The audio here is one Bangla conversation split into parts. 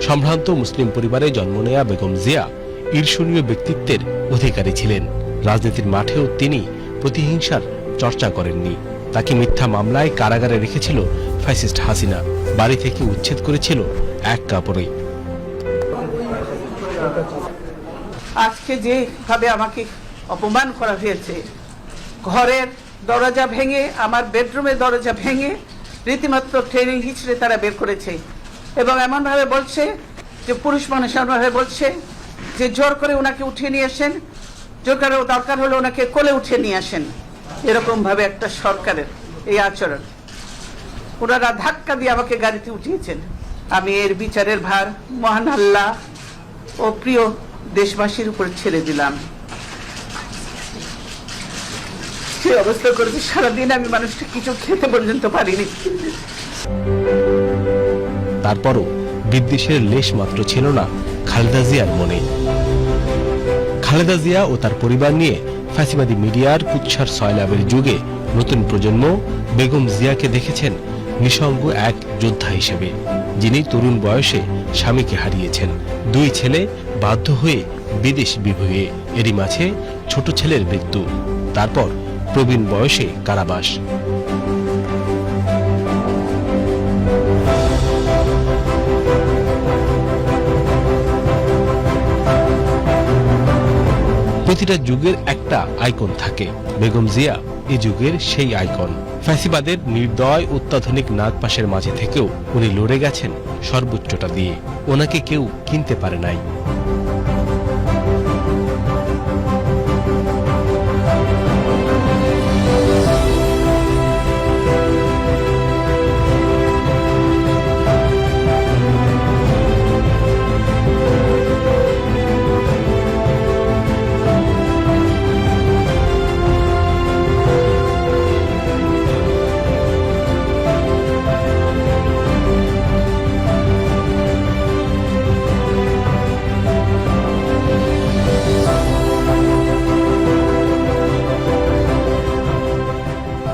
সম্ভ্রান্ত মুসলিম পরিবারে জন্ম নেয়া বেগম জিয়া ঈর্ষণীয় ব্যক্তিত্বের অধিকারী ছিলেন। রাজনীতির মাঠেও তিনি প্রতিহিংসার চর্চা করেননি। তাকে মিথ্যা মামলায় কারাগারে রেখেছিল ফ্যাসিস্ট হাসিনা, বাড়ি থেকে উচ্ছেদ করেছিল এক কাপড়ে। আজকে যেভাবে আমাকে অপমান করা হয়েছে, ঘরের দরজা ভেঙে, আমার বেডরুমের দরজা ভেঙে রীতিমাত্র ট্রেনিং হিচড়ে তারা বের করেছে এবং এমনভাবে বলছে যে পুরুষ মানুষ এমনভাবে বলছে যে জোর করে ওনাকে উঠিয়ে নিয়ে আসেন, জোর করে দরকার হলে ওনাকে কোলে উঠিয়ে নিয়ে আসেন। এরকম ভাবে একটা সরকারের এই আচরণ, ওনারা ধাক্কা দিয়ে আমাকে গাড়িতে উঠিয়েছেন। আমি এর বিচারের ভার মহান আল্লাহ ও প্রিয় দেশবাসীর উপর ছেড়ে দিলাম। সে অবস্থা করেছে, সারাদিন আমি মানুষটা কিছু খেতে পর্যন্ত পারিনি। তারপরও বিদ্বেষের লেশ মাত্র ছিল না খালেদা জিয়ার মনে। খালেদা জিয়া ও তার পরিবার নিয়ে ফ্যাসিবাদী মিডিয়ার কুৎসার সয়লাভের যুগে নতুন প্রজন্ম বেগম জিয়াকে দেখেছেন নিঃসঙ্গ এক যোদ্ধা হিসেবে, যিনি তরুণ বয়সে স্বামীকে হারিয়েছেন। দুই ছেলে বাধ্য হয়ে বিদেশ বিভুঁইয়ে, এরই মাঝে ছোট ছেলের মৃত্যু, তারপর প্রবীণ বয়সে কারাবাস। প্রতিটা যুগের একটা আইকন থাকে, বেগম জিয়া এই যুগের সেই আইকন। ফ্যাসিবাদের নির্দয় অত্যাধুনিক নাগপাশের মাঝে থেকেও উনি লড়ে গেছেন সর্বোচ্চটা দিয়ে। ওনাকে কেউ কিনতে পারে নাই।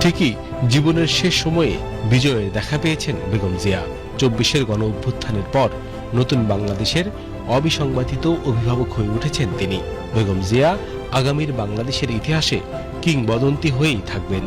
ঠিকই জীবনের শেষ সময়ে বিজয়ের দেখা পেয়েছেন বেগম জিয়া। ২৪-এর গণ অভ্যুত্থানের পর নতুন বাংলাদেশের অবিসংবাদিত অভিভাবক হয়ে উঠেছেন তিনি। বেগম জিয়া আগামীর বাংলাদেশের ইতিহাসে কিংবদন্তি হয়েই থাকবেন।